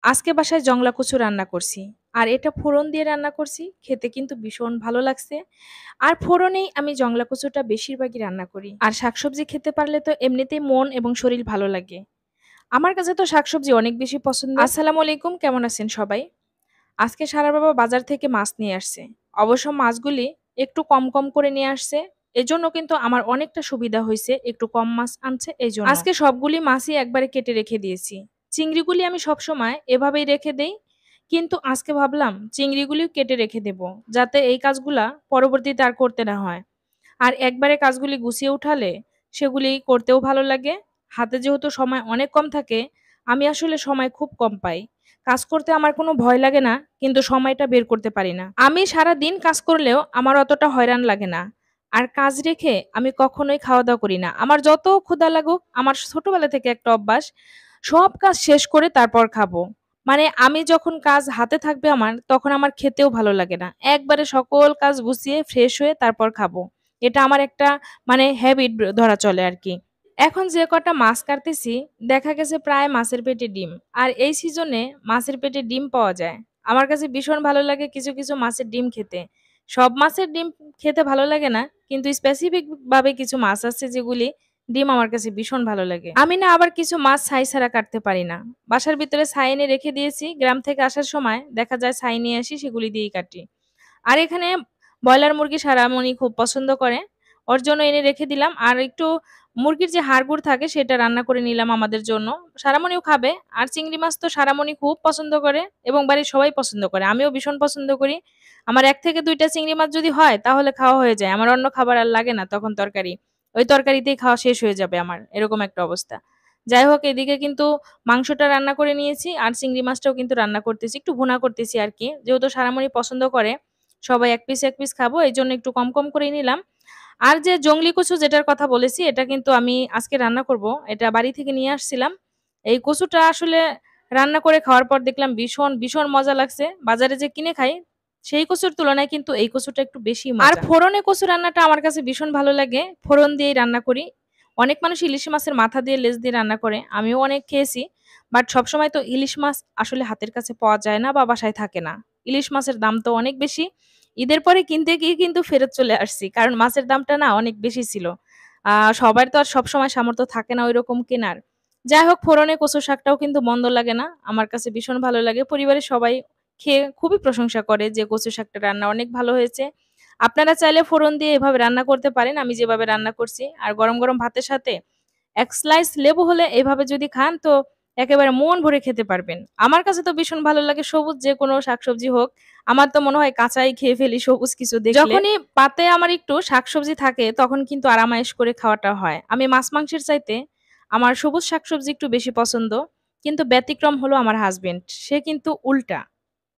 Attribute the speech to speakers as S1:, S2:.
S1: আজকে বাসায় জংলা কচু রান্না করছি। আর এটা ফোড়ন দিয়ে রান্না করছি। খেতে কিন্তু ভীষণ ভালো লাগছে। আর ফোড়নেই আমি জংলা কচুটা বেশিরভাগই রান্না করি। আর শাকসবজি খেতে পারলে তো এমনিতেই মন এবং শরীর ভালো লাগে। আমার কাছে তো শাকসবজি অনেক বেশি পছন্দ। আসসালামু আলাইকুম, কেমন আছেন সবাই? আজকে সারা বাবা বাজার থেকে মাছ নিয়ে আসছে। অবশ্য মাছগুলি একটু কম, কম করে নিয়ে আসছে। এজন্য কিন্তু আমার অনেকটা সুবিধা হইছে। একটু কম মাছ আনছে এইজন্য। আজকে সবগুলি মাছই একবারে কেটে রেখে দিয়েছি। চিংড়িগুলি আমি সবসময় এভাবেই রেখে দেই। কিন্তু আজকে ভাবলাম চিংড়িগুলিও কেটে রেখে দেব। যাতে এই কাজগুলা পরবর্তীতে আর করতে না হয়। আর একবারে কাজগুলি গুছিয়ে উঠালে সেগুলি করতেও ভালো লাগে। হাতে যেহেতু সময় অনেক কম থাকে, আমি আসলে সময় খুব কম পাই। কাজ করতে আমার কোনো ভয় লাগে না, কিন্তু সময়টা বের করতে পারি না। আমি সারাদিন কাজ করলেও আমার অতটা হয়রান লাগে না। আর কাজ রেখে আমি কখনোই খাওয়া-দাওয়া করি না। আমার যত ক্ষুধা লাগুক, আমার ছোটবেলা থেকে একটা অভ্যাস, সব কাজ শেষ করে তারপর খাবো। মানে আমি যখন কাজ হাতে থাকবে আমার, তখন আমার খেতেও ভালো লাগে না। একবারে সকল কাজ গুছিয়ে ফ্রেশ হয়ে তারপর খাবো। এটা আমার একটা মানে হ্যাবিট ধরা চলে আরকি। এখন যে কটা মাছ কাটতেছি, দেখা গেছে প্রায় মাছের পেটে ডিম। আর এই সিজনে মাছের পেটে ডিম পাওয়া যায়। আমার কাছে ভীষণ ভালো লাগে কিছু, কিছু মাছের ডিম খেতে। সব মাছের ডিম খেতে ভালো লাগে না, কিন্তু স্পেসিফিক ভাবে কিছু মাছ আছে যেগুলি ডিম আমার কাছে ভীষণ ভালো লাগে। আমি না আবার কিছু মাছ ছাই ছাড়া কাটতে পারি না। বাসার ভিতরে ছাই এনে রেখে দিয়েছি। গ্রাম থেকে আসার সময় দেখা যায় ছাই নিয়ে আসি, সেগুলি দিয়েই কাটি। আর এখানে ব্রয়লার মুরগি সারামণি খুব পছন্দ করে। ওর জন্য এনে রেখে দিলাম। আর একটু মুরগির যে হাড়-গুড় থাকে সেটা রান্না করে নিলাম আমাদের জন্য। সারামণিও খাবে। আর চিংড়ি মাছ তো সারামণি খুব পছন্দ করে এবং বাড়ির সবাই পছন্দ করে। আমিও ভীষণ পছন্দ করি। আমার ১ থেকে ২ টা চিংড়ি মাছ যদি হয় তাহলে খাওয়া হয়ে যায়। আমার অন্য খাবার আর লাগে না তখন তরকারি। ওই তরকারিতেই খাওয়া শেষ হয়ে যাবে আমার। এরকম একটা অবস্থা। যাই হোক, এদিকে কিন্তু মাংসটা রান্না করে নিয়েছি আর চিংড়ি মাছটাও কিন্তু রান্না করতেছি। একটু ভুনা করতেছি আরকি। যেহেতু সারামণি পছন্দ করে, সবাই ১ পিস ১ পিস খাবো, এইজন্য একটু কম, কম করেই নিলাম। আর যে জংলি কচু যেটার কথা বলেছি, এটা কিন্তু আমি আজকে রান্না করব। এটা বাড়ি থেকে নিয়ে আসছিলাম। এই কচুটা আসলে রান্না করে খাওয়ার পর দেখলাম ভীষণ, ভীষণ মজা লাগছে। বাজারে যে কিনে খাই, সেই কচুর তুলনায় কিন্তু এই কচুটা একটু বেশিই মজা। আর ফোড়নে কচু রান্নাটা আমার কাছে ভীষণ ভালো লাগে। ফোড়ন দিয়েই রান্না করি। অনেক মানুষ ইলিশ মাছের মাথা দিয়ে, লেজ দিয়ে রান্না করে। আমিও অনেক খেয়েছি। বাট সবসময় তো ইলিশ মাছ আসলে হাতের কাছে পাওয়া যায় না বা বাসায় থাকে না। ইলিশ মাছের দাম তো অনেক বেশি। ঈদের পরে কিনতে গিয়ে কিন্তু ফেরত চলে আসছি। কারণ মাছের দামটা না অনেক বেশি ছিল। সবার তো আর সবসময় সামর্থ্য থাকে না ঐরকম কেনার। যাই হোক, ফোড়নে কচু শাকটাও কিন্তু মন্দ লাগে না। আমার কাছে ভীষণ ভালো লাগে। পরিবারের সবাই খেয়ে খুবই প্রশংসা করে যে কচু শাকটা রান্না অনেক ভালো হয়েছে। আপনারা চাইলে ফোড়ন দিয়ে এভাবে রান্না করতে পারেন। আমি যেভাবে রান্না করছি। আর গরম, গরম ভাতের সাথে ১ স্লাইস লেবু হলে এভাবে যদি খান তো একেবারে মন ভরে খেতে পারবেন। আমার কাছে তো ভীষণ ভালো লাগে সবুজ যেকোনো শাকসবজি হোক। আমার তো মনে হয় কাঁচাই খেয়ে ফেলি সবুজ কিছু দেখলে। যখনই পাতে আমার একটু শাকসবজি থাকে তখন কিন্তু আরামায়েশ করে খাওয়াটা হয়। আমি মাছ-মাংসের চাইতে আমার সবুজ শাকসবজি একটু বেশি পছন্দ। কিন্তু ব্যতিক্রম হলো আমার হাসব্যান্ড। সে কিন্তু উল্টা।